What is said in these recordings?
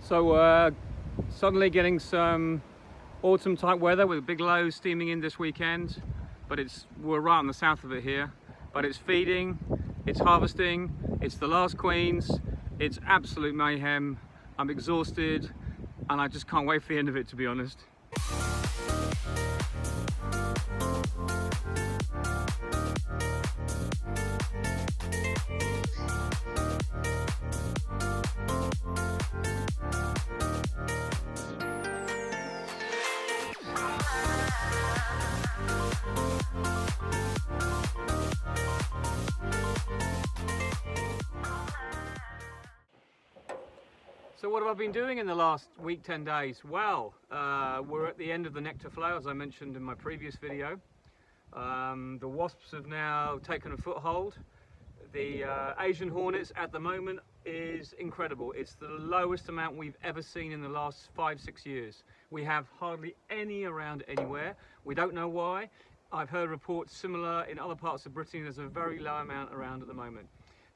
So suddenly getting some autumn type weather with big lows steaming in this weekend, but we're right on the south of it here. But it's feeding, it's harvesting, it's the last queens, it's absolute mayhem. I'm exhausted and I just can't wait for the end of it, to be honest. So what have I been doing in the last week, 10 days? Well, we're at the end of the nectar flow, as I mentioned in my previous video. The wasps have now taken a foothold. The Asian hornets at the moment is incredible. It's the lowest amount we've ever seen in the last 5-6 years. We have hardly any around anywhere. We don't know why. I've heard reports similar in other parts of Brittany. There's a very low amount around at the moment.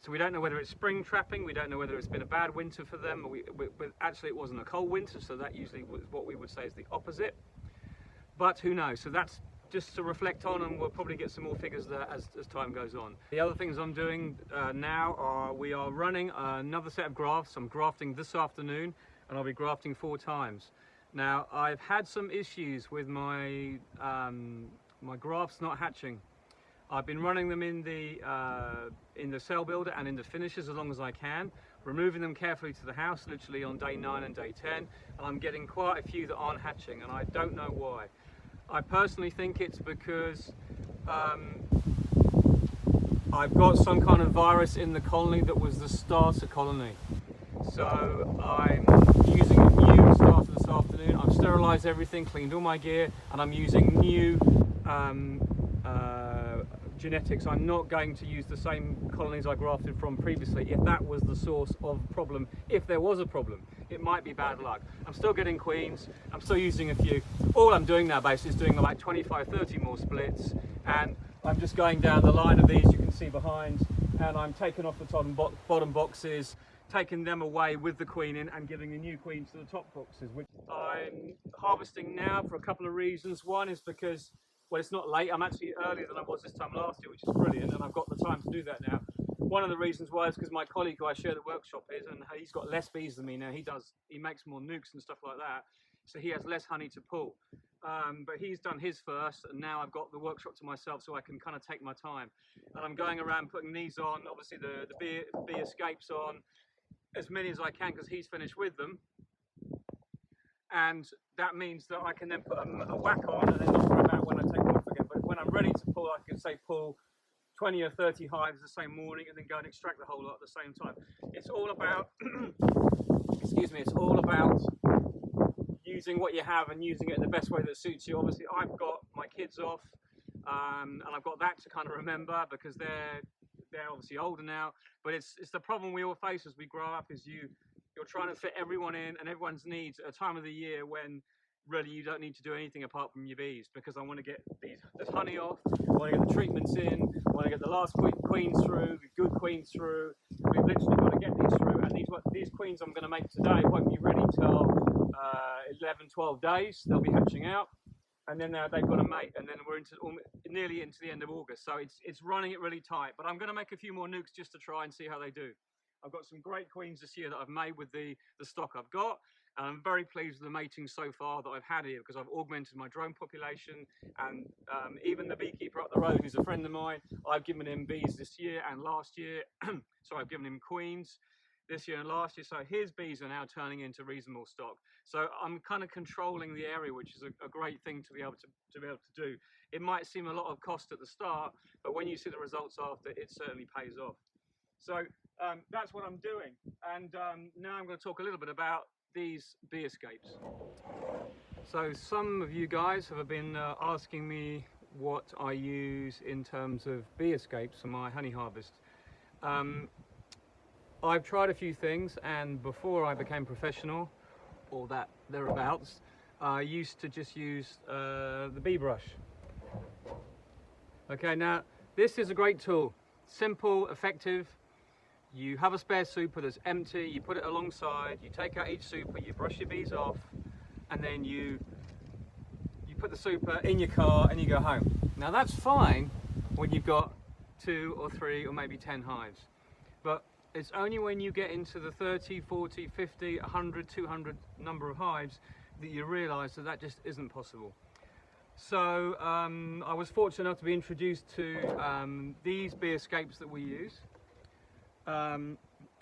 So we don't know whether it's spring trapping, we don't know whether it's been a bad winter for them, but actually it wasn't a cold winter, so that usually was what we would say is the opposite. But who knows? So that's just to reflect on, and we'll probably get some more figures there as time goes on. The other things I'm doing now are, we are running another set of grafts. I'm grafting this afternoon, and I'll be grafting 4 times. Now, I've had some issues with my grafts not hatching. I've been running them in the cell builder and in the finishers as long as I can, removing them carefully to the house, literally on day 9 and day 10, and I'm getting quite a few that aren't hatching, and I don't know why. I personally think it's because I've got some kind of virus in the colony that was the starter colony. So I'm using a new starter this afternoon. I've sterilised everything, cleaned all my gear, and I'm using new genetics. I'm not going to use the same colonies I grafted from previously if that was the source of problem. If there was a problem, it might be bad luck. I'm still getting queens, I'm still using a few. All I'm doing now basically is doing like 25-30 more splits, and I'm just going down the line of these you can see behind, and I'm taking off the bottom boxes, taking them away with the queen in, and giving the new queens to the top boxes, which I'm harvesting now for a couple of reasons. One is because, well, it's not late. I'm actually earlier than I was this time last year, which is brilliant, and I've got the time to do that now. One of the reasons why is because my colleague who I share the workshop is, and he's got less bees than me now. He makes more nukes and stuff like that, so he has less honey to pull. But he's done his first, and now I've got the workshop to myself, so I can kind of take my time. And I'm going around putting these on, obviously the bee escapes on, as many as I can because he's finished with them. And that means that I can then put a whack on and then not worry about when I take them off again. But when I'm ready to pull, I can say pull 20 or 30 hives the same morning and then go and extract the whole lot at the same time. It's all about, excuse me, it's all about using what you have and using it in the best way that suits you. Obviously, I've got my kids off, and I've got that to kind of remember because they're obviously older now. But it's the problem we all face as we grow up is you're trying to fit everyone in and everyone's needs at a time of the year when really you don't need to do anything apart from your bees, because I want to get this honey off, I want to get the treatments in, I want to get the last queens through, the good queens through. We've literally got to get these through, and these queens I'm going to make today won't be ready till 11-12 days. They'll be hatching out, and then they've got a mate, and then we're nearly into the end of August, so it's running it really tight. But I'm going to make a few more nukes just to try and see how they do. I've got some great queens this year that I've made with the stock I've got, and I'm very pleased with the mating so far that I've had here, because I've augmented my drone population, and even the beekeeper up the road, who's a friend of mine, I've given him bees this year and last year. So I've given him queens this year and last year, so his bees are now turning into reasonable stock. So I'm kind of controlling the area, which is a great thing to be able to do. It might seem a lot of cost at the start, but when you see the results after, it certainly pays off. So that's what I'm doing, and now I'm going to talk a little bit about these bee escapes. So some of you guys have been asking me what I use in terms of bee escapes for my honey harvest. I've tried a few things, and before I became professional, or that thereabouts, I used to just use the bee brush. Okay, now this is a great tool, simple, effective. you have a spare super that's empty, you put it alongside, you take out each super, you brush your bees off, and then you put the super in your car and you go home. Now that's fine when you've got 2 or 3 or maybe 10 hives, but it's only when you get into the 30, 40, 50, 100, 200 number of hives that you realise that that just isn't possible. So I was fortunate enough to be introduced to these bee escapes that we use.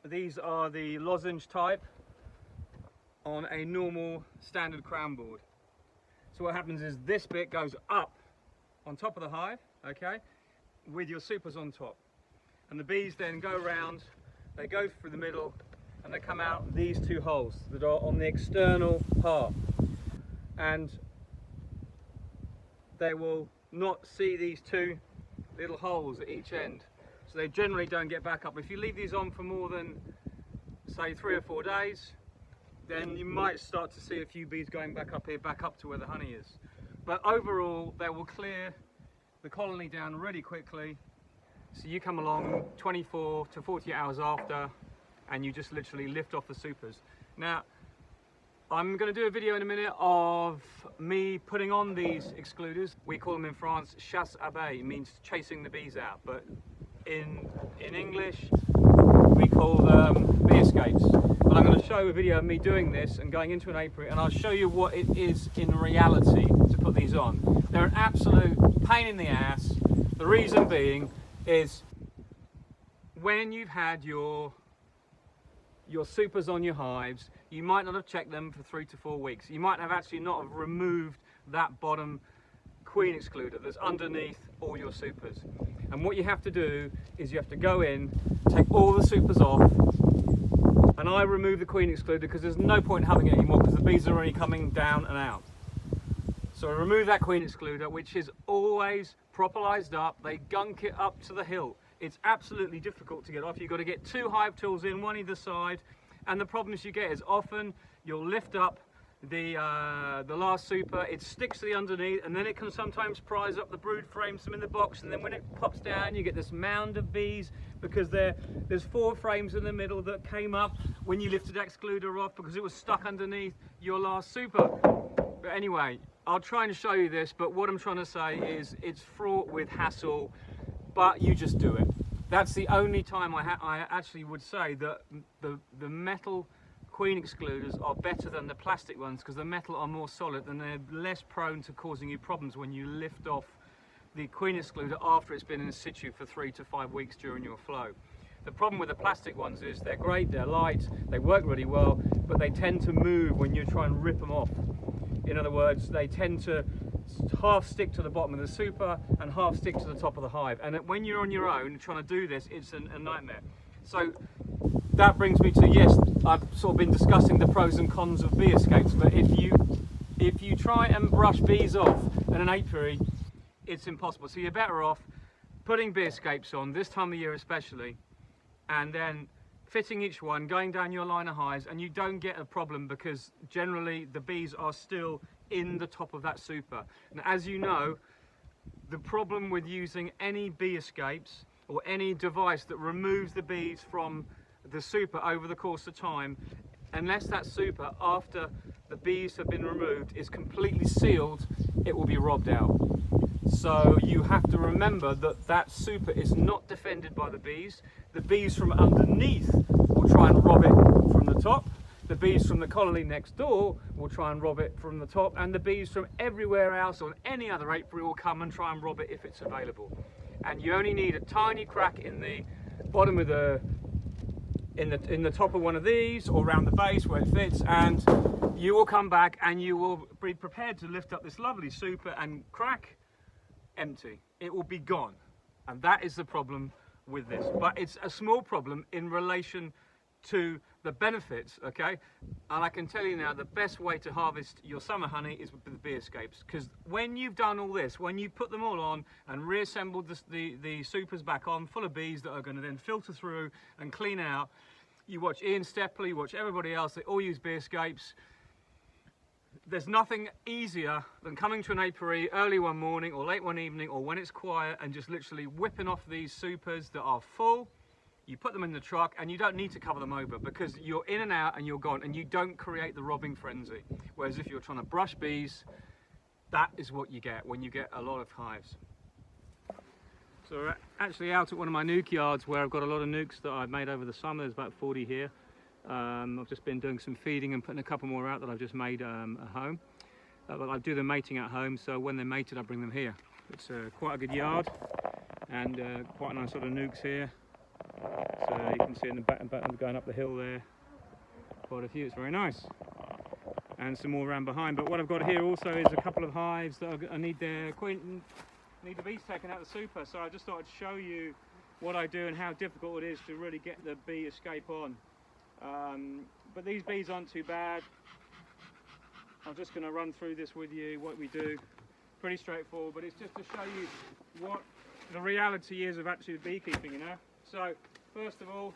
These are the lozenge type on a normal standard crown board. So what happens is this bit goes up on top of the hive, okay, with your supers on top. And the bees then go around, they go through the middle, and they come out these 2 holes that are on the external part. And they will not see these 2 little holes at each end. So they generally don't get back up. If you leave these on for more than, say, 3 or 4 days, then you might start to see a few bees going back up here, back up to where the honey is. But overall, they will clear the colony down really quickly. So you come along 24 to 40 hours after, and you just literally lift off the supers. Now, I'm going to do a video in a minute of me putting on these excluders. We call them in France chasse à baies, means chasing the bees out, but in English we call them bee escapes. But I'm going to show a video of me doing this and going into an apiary, and I'll show you what it is in reality to put these on. They're an absolute pain in the ass. The reason being is when you've had your supers on your hives, you might not have checked them for 3 to 4 weeks. You might have actually not have removed that bottom queen excluder that's underneath all your supers. And what you have to do is you have to go in, take all the supers off, and I remove the queen excluder because there's no point in having it anymore because the bees are already coming down and out. So I remove that queen excluder, which is always propolized up. They gunk it up to the hilt. It's absolutely difficult to get off. You've got to get 2 hive tools in, one either side, and the problems you get is often you'll lift up the last super, it sticks to the underneath, and then it can sometimes prise up the brood frames them in the box, and then when it pops down you get this mound of bees because there's 4 frames in the middle that came up when you lifted that excluder off because it was stuck underneath your last super. But anyway, I'll try and show you this, but what I'm trying to say is it's fraught with hassle, but you just do it. That's the only time I actually would say that the metal queen excluders are better than the plastic ones because the metal are more solid and they're less prone to causing you problems when you lift off the queen excluder after it's been in situ for 3 to 5 weeks during your flow. The problem with the plastic ones is they're great, they're light, they work really well, but they tend to move when you try and rip them off. In other words, they tend to half stick to the bottom of the super and half stick to the top of the hive, and when you're on your own trying to do this, it's a nightmare. So that brings me to, yes, I've sort of been discussing the pros and cons of bee escapes, but if you try and brush bees off in an apiary, it's impossible. So you're better off putting bee escapes on this time of year especially, and then fitting each one, going down your line of hives, and you don't get a problem because generally the bees are still in the top of that super. And as you know, the problem with using any bee escapes or any device that removes the bees from the super over the course of time, unless that super after the bees have been removed is completely sealed, it will be robbed out. So you have to remember that that super is not defended by the bees. The bees from underneath will try and rob it from the top. The bees from the colony next door will try and rob it from the top, and the bees from everywhere else on any other apiary will come and try and rob it if it's available. And you only need a tiny crack in the bottom of in the top of one of these or around the base where it fits, and you will come back and you will be prepared to lift up this lovely super and crack, empty. It will be gone. And that is the problem with this. But it's a small problem in relation to the benefits, okay? And I can tell you now, the best way to harvest your summer honey is with the bee escapes, because when you've done all this, when you put them all on and reassembled the supers back on full of bees that are going to then filter through and clean out, you watch Ian Stepley, you watch everybody else, they all use bee escapes. There's nothing easier than coming to an apiary early one morning or late one evening or when it's quiet and just literally whipping off these supers that are full, you put them in the truck, and you don't need to cover them over because you're in and out and you're gone, and you don't create the robbing frenzy. Whereas if you're trying to brush bees, that is what you get when you get a lot of hives. So we're actually out at one of my nuke yards where I've got a lot of nukes that I've made over the summer. There's about 40 here. I've just been doing some feeding and putting a couple more out that I've just made at home. But I do the mating at home, so when they're mated I bring them here. It's quite a good yard, and quite a nice sort of nukes here. So you can see in the back going up the hill there, quite a few. It's very nice. And some more around behind. But what I've got here also is a couple of hives that I need their queen, need the bees taken out of the super. So I just thought I'd show you what I do and how difficult it is to really get the bee escape on. But these bees aren't too bad. I'm just going to run through this with you, what we do. Pretty straightforward, but it's just to show you what the reality is of actually beekeeping, you know. So first of all,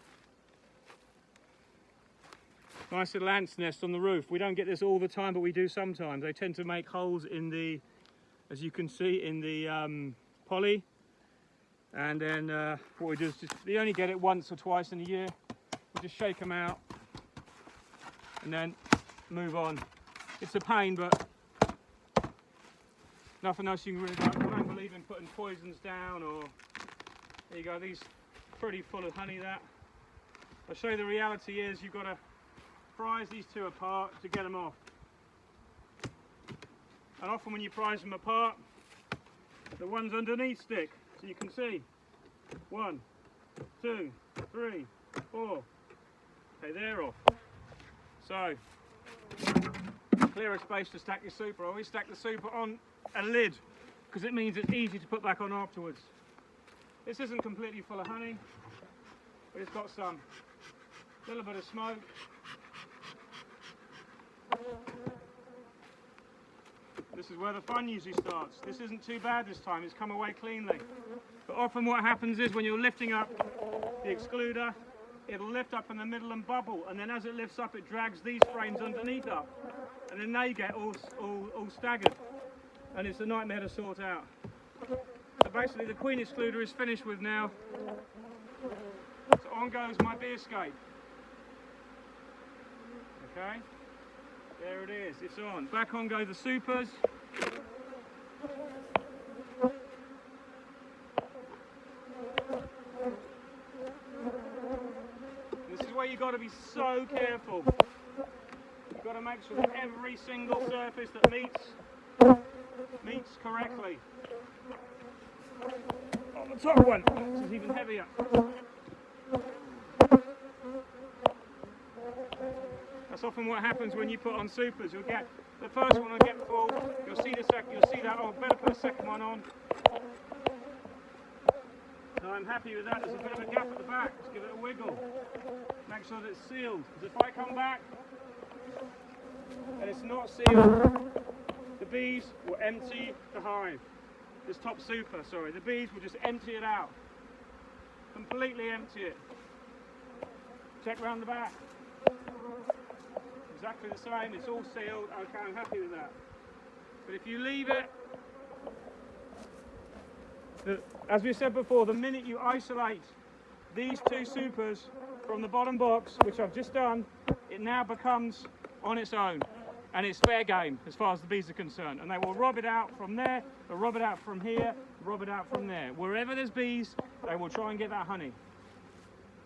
nice little ant's nest on the roof. We don't get this all the time, but we do sometimes. They tend to make holes in the, as you can see, in the poly. And then what we do is just, you only get it once or twice in a year. We just shake them out and then move on. It's a pain, but nothing else you can really do. I don't believe in putting poisons down, or there you go, these pretty full of honey. That I'll show you the reality is you've got to prise these two apart to get them off. And often when you prise them apart, the ones underneath stick, so you can see 1, 2, 3, 4. Okay, they're off. So clear a space to stack your super. I always stack the super on a lid because it means it's easy to put back on afterwards. This isn't completely full of honey, but it's got some little bit of smoke. This is where the fun usually starts. This isn't too bad this time, it's come away cleanly. But often what happens is when you're lifting up the excluder, it'll lift up in the middle and bubble, and then as it lifts up it drags these frames underneath up, and then they get all staggered, and it's a nightmare to sort out. So basically the queen excluder is finished with now, so on goes my bee escape. Okay, there it is, it's on. Back on go the supers. This is where you've got to be so careful. You've got to make sure that every single surface that meets correctly. On the top one, this is even heavier. That's often what happens when you put on supers. You'll get the first one will get full. You'll see the second. You'll see that. Oh, better put a second one on. So I'm happy with that. There's a bit of a gap at the back. Just give it a wiggle. Make sure that it's sealed. Because if I come back and it's not sealed, the bees will empty the hive. This top super, sorry. The bees will just empty it out. Completely empty it. Check round the back. Exactly the same. It's all sealed. Okay, I'm happy with that. But if you leave it, as we said before, the minute you isolate these two supers from the bottom box, which I've just done, it now becomes on its own, and it's fair game as far as the bees are concerned. And they will rob it out from there, they'll rob it out from here, rob it out from there. Wherever there's bees, they will try and get that honey.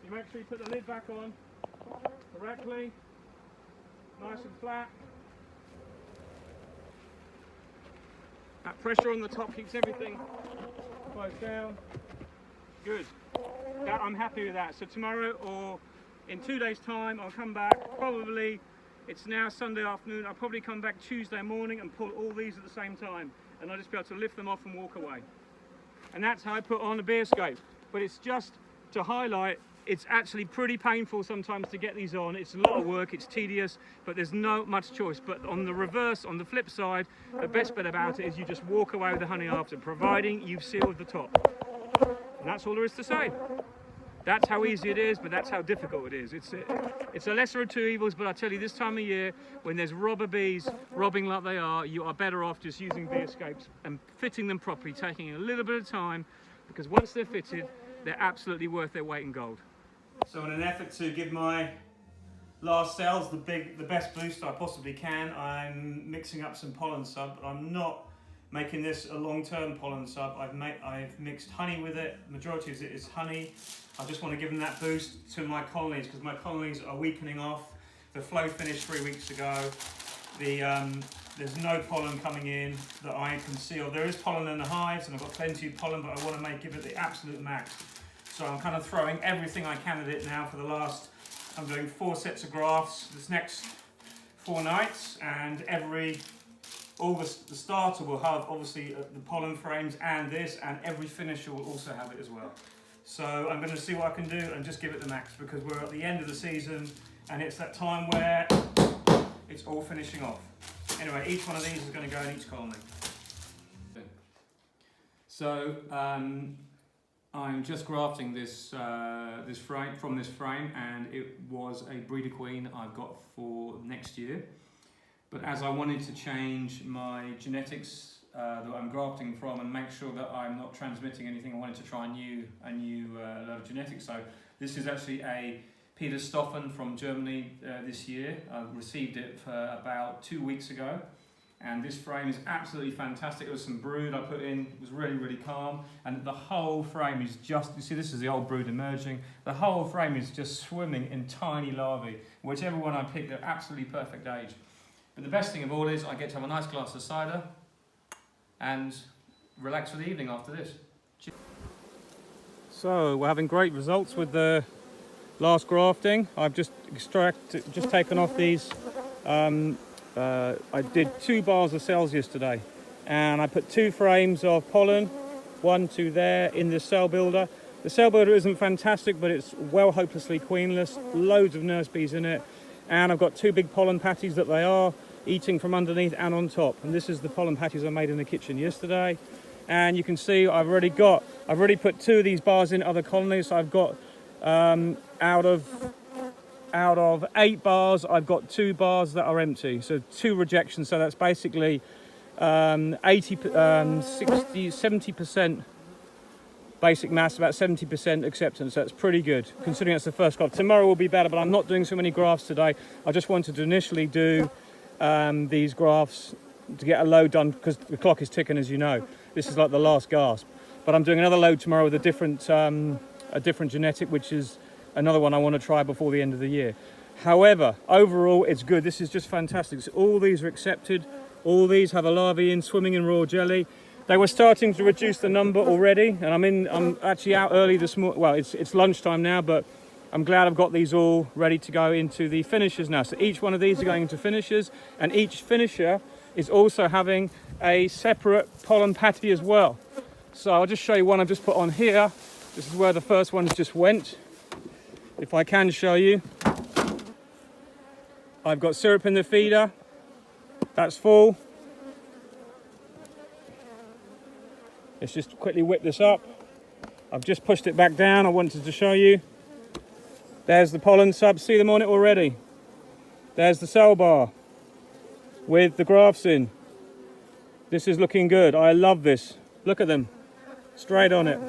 You make sure you put the lid back on correctly, nice and flat. That pressure on the top keeps everything closed down. Good. That, I'm happy with that. So tomorrow or in 2 days' time, I'll come back. Probably, it's now Sunday afternoon, I'll probably come back Tuesday morning and pull all these at the same time. And I'll just be able to lift them off and walk away. And that's how I put on a bee escape. But it's just to highlight, it's actually pretty painful sometimes to get these on. It's a lot of work, it's tedious, but there's not much choice. But on the reverse, on the flip side, the best bit about it is you just walk away with the honey after, providing you've sealed the top. And that's all there is to say. That's how easy it is, but that's how difficult it is. It's a lesser of two evils, but I tell you, this time of year, when there's robber bees robbing like they are, you are better off just using bee escapes and fitting them properly, taking a little bit of time, because once they're fitted, they're absolutely worth their weight in gold. So in an effort to give my last cells the best boost I possibly can, I'm mixing up some pollen sub, but I'm not making this a long-term pollen sub. I've mixed honey with it. The majority of it is honey. I just want to give them that boost to my colonies because my colonies are weakening off. The flow finished 3 weeks ago. There's no pollen coming in that I can see. Or there is pollen in the hives, and I've got plenty of pollen, but I want to give it the absolute max. So I'm kind of throwing everything I can at it now for the last. I'm doing 4 sets of grafts this next 4 nights, and all the starter will have obviously the pollen frames and this, and every finisher will also have it as well. So I'm going to see what I can do and just give it the max because we're at the end of the season and it's that time where it's all finishing off. Anyway, each one of these is going to go in each colony. So I'm just grafting this frame from this frame, and it was a breeder queen I've got for next year. But as I wanted to change my genetics that I'm grafting from and make sure that I'm not transmitting anything, I wanted to try a new load of genetics. So this is actually a Peter Stoffen from Germany this year. I received it about 2 weeks ago, and this frame is absolutely fantastic. It was some brood I put in, it was really, really calm, and the whole frame is just, you see this is the old brood emerging, the whole frame is just swimming in tiny larvae. Whichever one I pick, they're absolutely perfect age. But the best thing of all is I get to have a nice glass of cider and relax for the evening after this. So we're having great results with the last grafting. I've just taken off these. I did 2 bars of cells yesterday, and I put 2 frames of pollen, 1, 2 there in the cell builder. The cell builder isn't fantastic, but it's well hopelessly queenless. Loads of nurse bees in it, and I've got 2 big pollen patties that they are eating from underneath and on top. And this is the pollen patties I made in the kitchen yesterday. And you can see I've already put 2 of these bars in other colonies. So I've got out of 8 bars, I've got 2 bars that are empty. So 2 rejections. So that's basically 70% basic mass, about 70% acceptance. That's pretty good considering it's the first graft. Tomorrow will be better, but I'm not doing so many grafts today. I just wanted to initially do these grafts to get a load done because the clock is ticking, as you know. This is like the last gasp. But I'm doing another load tomorrow with a different genetic, which is another one I want to try before the end of the year. However, overall, it's good. This is just fantastic. So all these are accepted. All these have a larvae in swimming in raw jelly. They were starting to reduce the number already, and I'm actually out early this morning. Well, it's lunchtime now, but I'm glad I've got these all ready to go into the finishers now. So each one of these are going into finishers, and each finisher is also having a separate pollen patty as well. So I'll just show you one I've just put on here. This is where the first ones just went. If I can show you. I've got syrup in the feeder. That's full. Let's just quickly whip this up. I've just pushed it back down. I wanted to show you. There's the pollen sub. See them on it already. There's the cell bar with the grafts in. This is looking good. I love this. Look at them. Straight on it.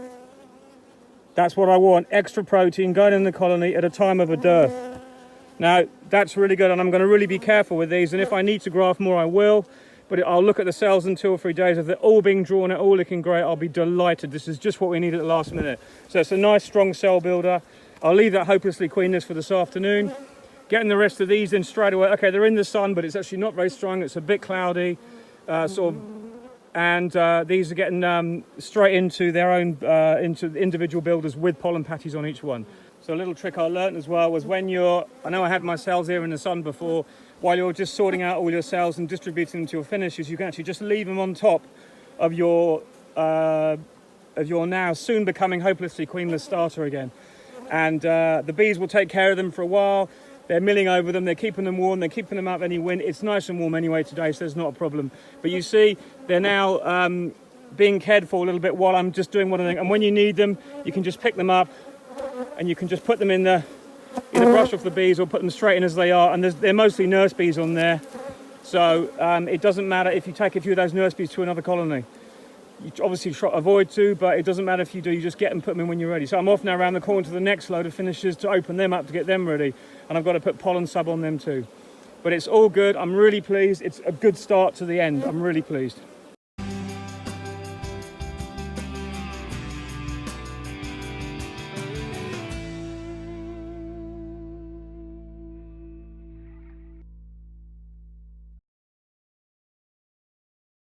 That's what I want. Extra protein going in the colony at a time of a dearth. Now, that's really good, and I'm going to really be careful with these, and if I need to graft more, I will. But I'll look at the cells in 2 or 3 days. If they're all being drawn out, all looking great, I'll be delighted. This is just what we need at the last minute. So it's a nice, strong cell builder. I'll leave that hopelessly queenless for this afternoon. Getting the rest of these in straight away. Okay, they're in the sun, but it's actually not very strong. It's a bit cloudy, and these are getting straight into their own, into the individual builders with pollen patties on each one. So a little trick I learned as well was when I know I had my cells here in the sun before, while you're just sorting out all your cells and distributing them to your finishers, you can actually just leave them on top of your now soon becoming hopelessly queenless starter again. And the bees will take care of them for a while. They're milling over them, they're keeping them warm, they're keeping them out of any wind. It's nice and warm anyway today, so there's not a problem. But you see, they're now being cared for a little bit while I'm just doing one of them. And when you need them, you can just pick them up and you can just put them in the brush off the bees or put them straight in as they are. And they're mostly nurse bees on there. So it doesn't matter if you take a few of those nurse bees to another colony. You obviously avoid to, but it doesn't matter if you do, you just get them, put them in when you're ready. So I'm off now around the corner to the next load of finishers to open them up to get them ready. And I've got to put pollen sub on them too. But it's all good, I'm really pleased. It's a good start to the end, I'm really pleased.